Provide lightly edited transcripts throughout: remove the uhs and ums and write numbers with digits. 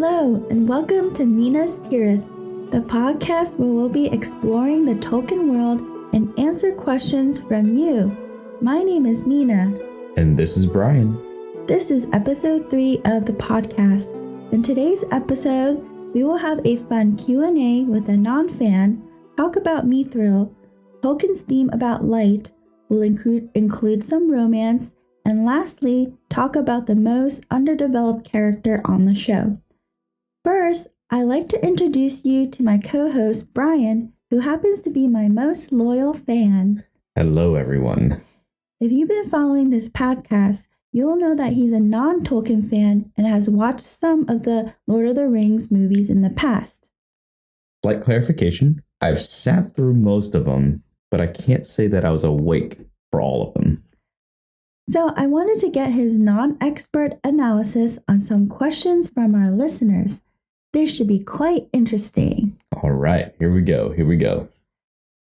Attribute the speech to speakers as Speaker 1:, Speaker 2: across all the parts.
Speaker 1: Hello, and welcome to Mina's Tirith, the podcast where we'll be exploring the Tolkien world and answer questions from you. My name is Mina.
Speaker 2: And this is Brian.
Speaker 1: This is episode 3 of the podcast. In today's episode, we will have a fun Q&A with a non-fan, talk about Mithril, Tolkien's theme about light, will include some romance, and lastly, talk about the most underdeveloped character on the show. First, I'd like to introduce you to my co-host, Brian, who happens to be my most loyal fan.
Speaker 2: Hello, everyone.
Speaker 1: If you've been following this podcast, you'll know that he's a non-Tolkien fan and has watched some of the Lord of the Rings movies in the past.
Speaker 2: Slight clarification, I've sat through most of them, but I can't say that I was awake for all of them.
Speaker 1: So I wanted to get his non-expert analysis on some questions from our listeners. This should be quite interesting.
Speaker 2: All right, here we go.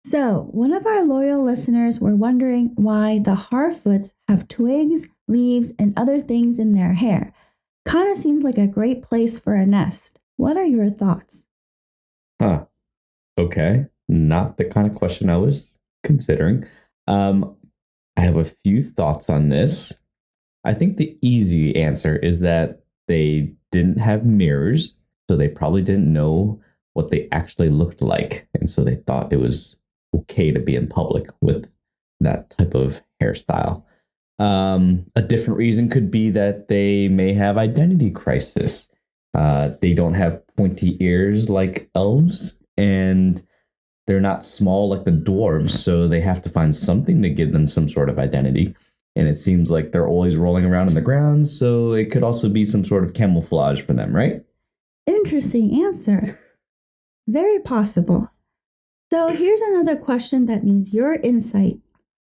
Speaker 1: So, one of our loyal listeners were wondering why the Harfoots have twigs, leaves, and other things in their hair. Kind of seems like a great place for a nest. What are your thoughts?
Speaker 2: Okay, not the kind of question I was considering. I have a few thoughts on this. I think the easy answer is that they didn't have mirrors, so they probably didn't know what they actually looked like. And so they thought it was okay to be in public with that type of hairstyle. A different reason could be that they may have identity crisis. They don't have pointy ears like elves, and they're not small like the dwarves, so they have to find something to give them some sort of identity. And it seems like they're always rolling around on the ground, so it could also be some sort of camouflage for them, right?
Speaker 1: Interesting answer. Very possible. So here's another question that needs your insight.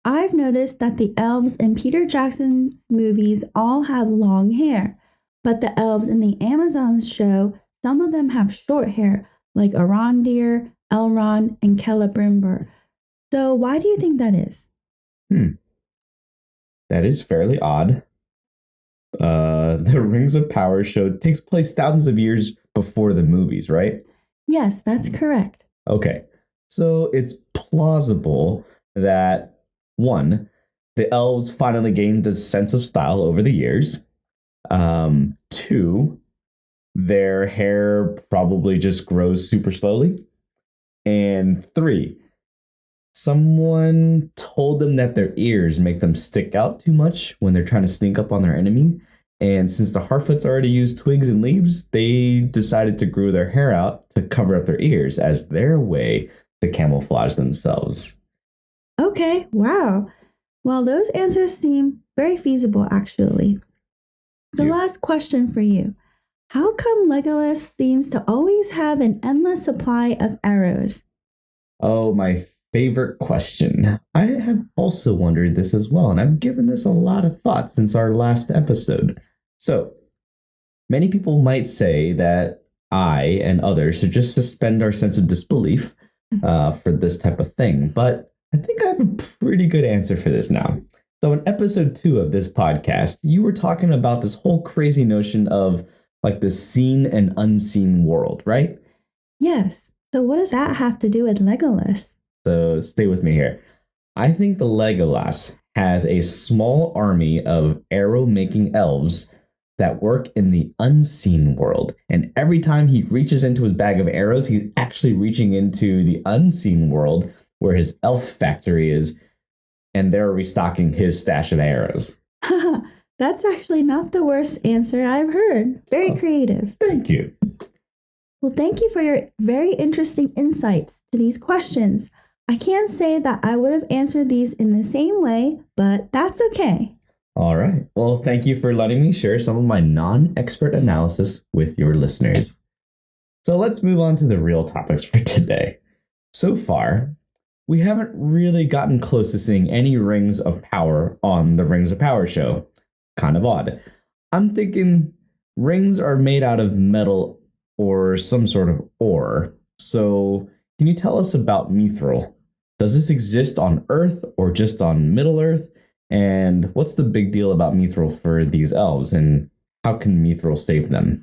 Speaker 1: I've noticed that the elves in Peter Jackson's movies all have long hair, but the elves in the Amazon show, some of them have short hair, like Arondir, Elrond, and Celebrimbor. So why do you think that is?
Speaker 2: That is fairly odd. The Rings of Power show takes place thousands of years before the movies, right?
Speaker 1: Yes, that's correct.
Speaker 2: Okay, so it's plausible that, one, the elves finally gained a sense of style over the years. Two, their hair probably just grows super slowly. And three, someone told them that their ears make them stick out too much when they're trying to sneak up on their enemy. And since the Harfoots already used twigs and leaves, they decided to grow their hair out to cover up their ears as their way to camouflage themselves.
Speaker 1: Okay, wow. Well, those answers seem very feasible, actually. So last question for you. How come Legolas seems to always have an endless supply of arrows?
Speaker 2: Oh, my favorite question. I have also wondered this as well, and I've given this a lot of thought since our last episode. So, many people might say that I and others should just suspend our sense of disbelief for this type of thing, but I think I have a pretty good answer for this now. So in episode 2 of this podcast, you were talking about this whole crazy notion of like the seen and unseen world, right?
Speaker 1: Yes. So what does that have to do with Legolas?
Speaker 2: So stay with me here. I think the Legolas has a small army of arrow-making elves that work in the unseen world. And every time he reaches into his bag of arrows, he's actually reaching into the unseen world where his elf factory is, and they're restocking his stash of arrows.
Speaker 1: That's actually not the worst answer I've heard. Very creative.
Speaker 2: Thank you.
Speaker 1: Well, thank you for your very interesting insights to these questions. I can't say that I would have answered these in the same way, but that's okay.
Speaker 2: All right. Well, thank you for letting me share some of my non-expert analysis with your listeners. So let's move on to the real topics for today. So far, we haven't really gotten close to seeing any Rings of Power on the Rings of Power show. Kind of odd. I'm thinking rings are made out of metal or some sort of ore. So can you tell us about Mithril? Does this exist on Earth or just on Middle Earth? And what's the big deal about Mithril for these elves? And how can Mithril save them?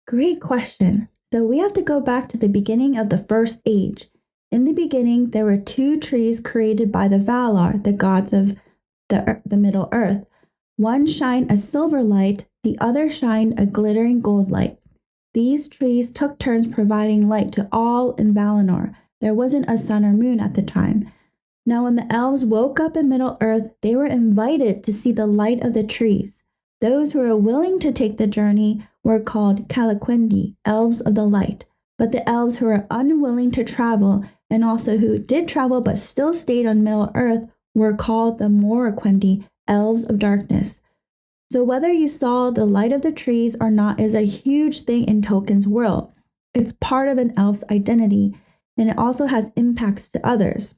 Speaker 1: Great question. So we have to go back to the beginning of the First Age. In the beginning, there were two trees created by the Valar, the gods of the Middle Earth. One shined a silver light, the other shined a glittering gold light. These trees took turns providing light to all in Valinor. There wasn't a sun or moon at the time. Now, when the elves woke up in Middle Earth, they were invited to see the light of the trees. Those who were willing to take the journey were called Calaquendi, elves of the light. But the elves who were unwilling to travel, and also who did travel but still stayed on Middle Earth, were called the Moraquendi, elves of darkness. So whether you saw the light of the trees or not is a huge thing in Tolkien's world. It's part of an elf's identity, and it also has impacts to others.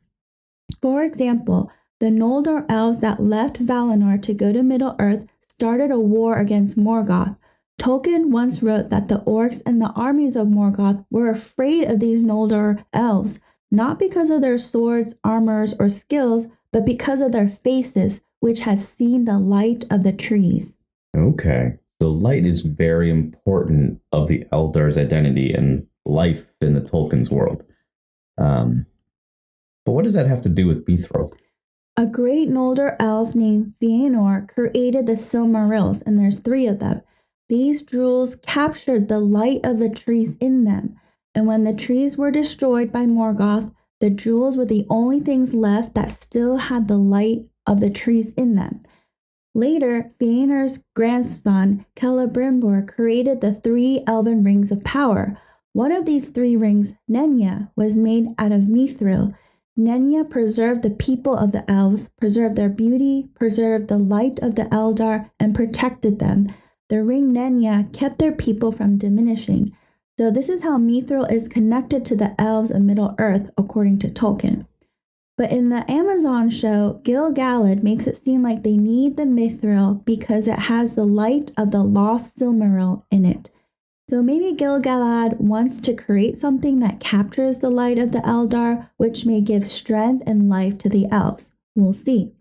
Speaker 1: For example, the Noldor elves that left Valinor to go to Middle-earth started a war against Morgoth. Tolkien once wrote that the orcs and the armies of Morgoth were afraid of these Noldor elves, not because of their swords, armors, or skills, but because of their faces, which had seen the light of the trees.
Speaker 2: Okay, so light is very important of the Eldar's identity and life in the Tolkien's world. But what does that have to do with Mithril?
Speaker 1: A great Noldor elf named Fëanor created the Silmarils, and there's 3 of them. These jewels captured the light of the trees in them, and when the trees were destroyed by Morgoth, the jewels were the only things left that still had the light of the trees in them. Later, Fëanor's grandson, Celebrimbor, created the 3 elven rings of power. One of these 3 rings, Nenya, was made out of Mithril. Nenya preserved the people of the elves, preserved their beauty, preserved the light of the Eldar, and protected them. The ring Nenya kept their people from diminishing. So this is how Mithril is connected to the elves of Middle-earth, according to Tolkien. But in the Amazon show, Gil-galad makes it seem like they need the Mithril because it has the light of the lost Silmaril in it. So maybe Gil-galad wants to create something that captures the light of the Eldar, which may give strength and life to the elves. We'll see.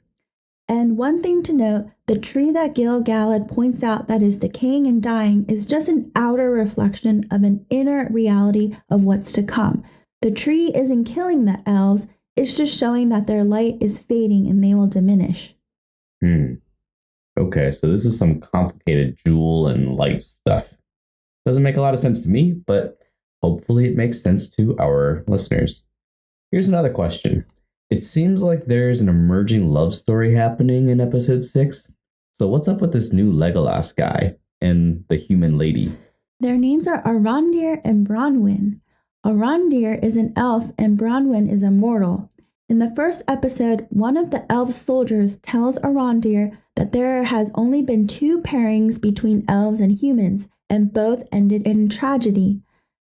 Speaker 1: And one thing to note, the tree that Gil-galad points out that is decaying and dying is just an outer reflection of an inner reality of what's to come. The tree isn't killing the elves, it's just showing that their light is fading and they will diminish.
Speaker 2: Okay, so this is some complicated jewel and light stuff. Doesn't make a lot of sense to me, but hopefully it makes sense to our listeners. Here's another question. It seems like there's an emerging love story happening in episode 6. So what's up with this new Legolas guy and the human lady?
Speaker 1: Their names are Arondir and Bronwyn. Arondir is an elf and Bronwyn is a mortal. In the first episode, one of the elf soldiers tells Arondir that there has only been 2 pairings between elves and humans, and both ended in tragedy.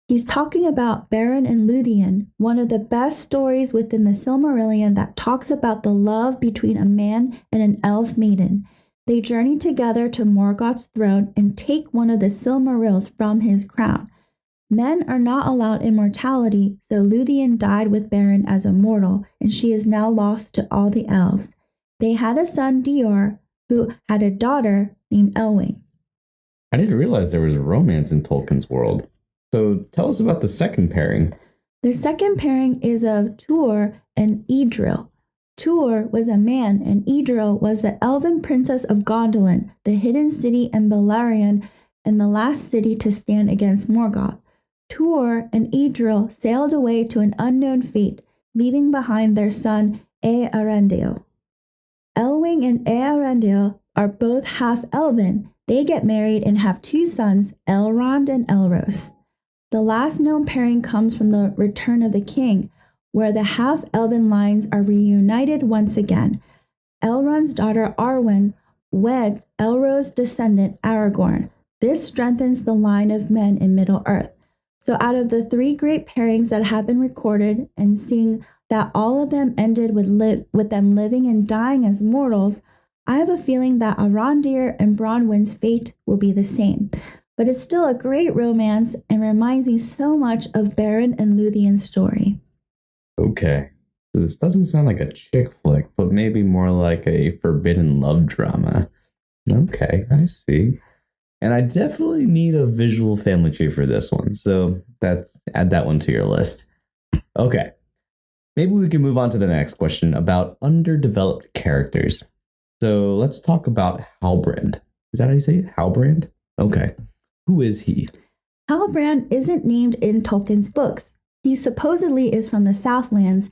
Speaker 1: He's talking about Beren and Luthien, one of the best stories within the Silmarillion that talks about the love between a man and an elf maiden. They journey together to Morgoth's throne and take one of the Silmarils from his crown. Men are not allowed immortality, so Luthien died with Beren as a mortal, and she is now lost to all the elves. They had a son, Dior, who had a daughter named Elwing.
Speaker 2: I didn't realize there was romance in Tolkien's world. So tell us about the second pairing.
Speaker 1: The second pairing is of Tuor and Idril. Tuor was a man, and Idril was the elven princess of Gondolin, the hidden city in Beleriand, and the last city to stand against Morgoth. Tuor and Idril sailed away to an unknown fate, leaving behind their son Eärendil. Elwing and Eärendil are both half-elven. They get married and have 2 sons, Elrond and Elros. The last known pairing comes from the Return of the King, where the half-elven lines are reunited once again. Elrond's daughter Arwen weds Elros' descendant Aragorn. This strengthens the line of men in Middle-earth. So out of the 3 great pairings that have been recorded, and seeing that all of them ended with them living and dying as mortals, I have a feeling that Arondir and Bronwyn's fate will be the same. But it's still a great romance and reminds me so much of Beren and Luthien's story.
Speaker 2: Okay, so this doesn't sound like a chick flick, but maybe more like a forbidden love drama. Okay, I see. And I definitely need a visual family tree for this one. So add that one to your list. Okay. Maybe we can move on to the next question about underdeveloped characters. So let's talk about Halbrand. Is that how you say it? Halbrand? Okay. Who is he?
Speaker 1: Halbrand isn't named in Tolkien's books. He supposedly is from the Southlands,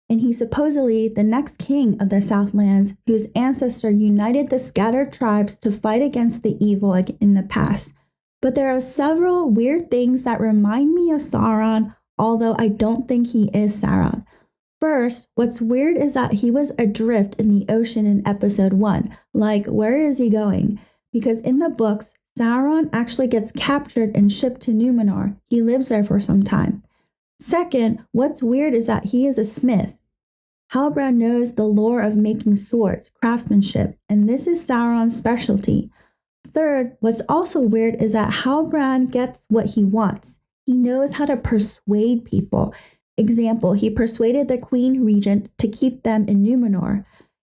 Speaker 1: and he's supposedly the next king of the Southlands whose ancestor united the scattered tribes to fight against the evil in the past. But there are several weird things that remind me of Sauron, although I don't think he is Sauron. First, what's weird is that he was adrift in the ocean in episode 1. Like, where is he going? Because in the books, Sauron actually gets captured and shipped to Numenor. He lives there for some time. Second, what's weird is that he is a smith. Halbrand knows the lore of making swords, craftsmanship, and this is Sauron's specialty. Third, what's also weird is that Halbrand gets what he wants. He knows how to persuade people. Example, he persuaded the Queen Regent to keep them in Numenor.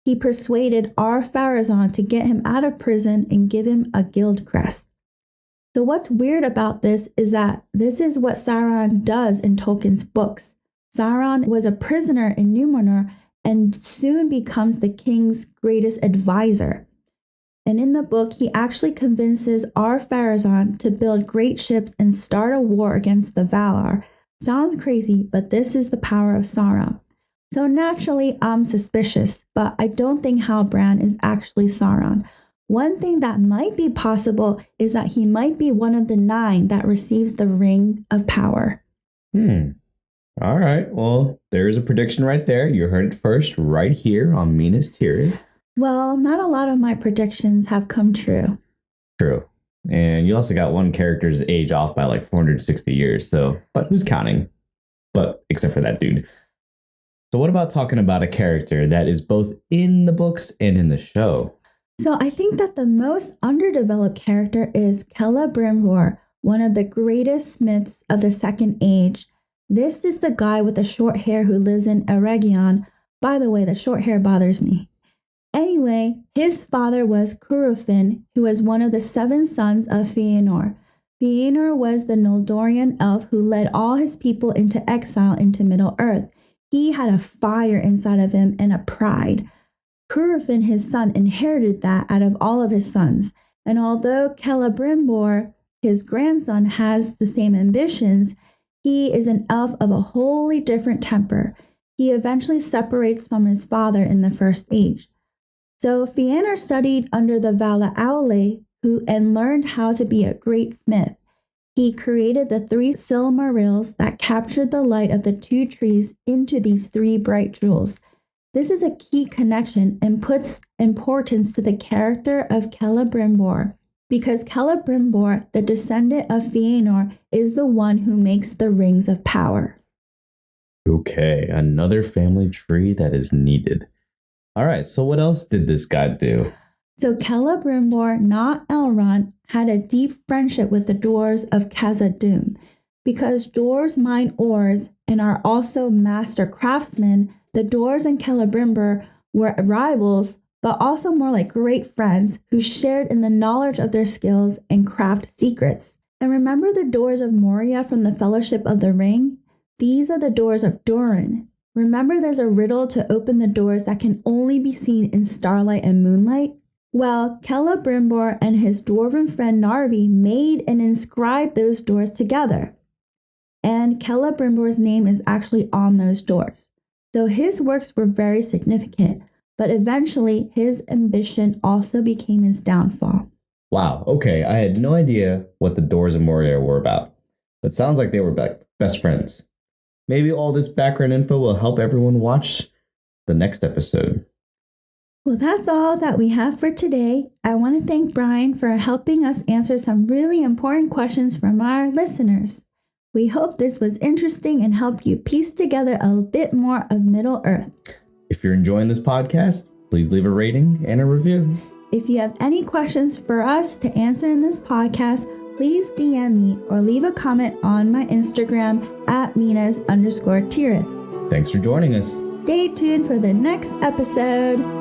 Speaker 1: He persuaded Ar-Pharazôn to get him out of prison and give him a guild crest. So what's weird about this is that this is what Sauron does in Tolkien's books. Sauron was a prisoner in Numenor and soon becomes the king's greatest advisor. And in the book, he actually convinces Ar-Pharazôn to build great ships and start a war against the Valar. Sounds crazy, but this is the power of Sauron. So naturally, I'm suspicious, but I don't think Halbrand is actually Sauron. One thing that might be possible is that he might be one of the 9 that receives the Ring of Power.
Speaker 2: All right. Well, there's a prediction right there. You heard it first right here on Minas Tirith.
Speaker 1: Well, not a lot of my predictions have come true.
Speaker 2: True. And you also got one character's age off by like 460 years. So, but who's counting? But except for that dude. So what about talking about a character that is both in the books and in the show?
Speaker 1: So I think that the most underdeveloped character is Celebrimbor, one of the greatest smiths of the Second Age. This is the guy with the short hair who lives in Eregion. By the way, the short hair bothers me. Anyway, his father was Curufin, who was one of the 7 sons of Fëanor. Fëanor was the Noldorian elf who led all his people into exile into Middle-earth. He had a fire inside of him and a pride. Curufin, his son, inherited that out of all of his sons. And although Celebrimbor, his grandson, has the same ambitions, he is an elf of a wholly different temper. He eventually separates from his father in the First Age. So Fëanor studied under the Vala Aule, and learned how to be a great smith. He created the 3 Silmarils that captured the light of the 2 trees into these 3 bright jewels. This is a key connection and puts importance to the character of Celebrimbor, because Celebrimbor, the descendant of Fëanor, is the one who makes the Rings of Power.
Speaker 2: Okay, another family tree that is needed. All right, so what else did this guy do?
Speaker 1: So Celebrimbor, not Elrond, had a deep friendship with the dwarves of Khazad-dûm. Because dwarves mine ores and are also master craftsmen, the dwarves and Celebrimbor were rivals, but also more like great friends who shared in the knowledge of their skills and craft secrets. And remember the doors of Moria from the Fellowship of the Ring? These are the doors of Durin. Remember there's a riddle to open the doors that can only be seen in starlight and moonlight? Well, Celebrimbor and his dwarven friend Narvi made and inscribed those doors together. And Celebrimbor's name is actually on those doors. So his works were very significant, but eventually his ambition also became his downfall.
Speaker 2: Wow, okay, I had no idea what the Doors of Moria were about. But sounds like they were best friends. Maybe all this background info will help everyone watch the next episode.
Speaker 1: Well, that's all that we have for today. I want to thank Brian for helping us answer some really important questions from our listeners. We hope this was interesting and helped you piece together a bit more of Middle-earth.
Speaker 2: If you're enjoying this podcast, please leave a rating and a review.
Speaker 1: If you have any questions for us to answer in this podcast, please DM me or leave a comment on my Instagram at Minas_Tirith.
Speaker 2: Thanks for joining us.
Speaker 1: Stay tuned for the next episode.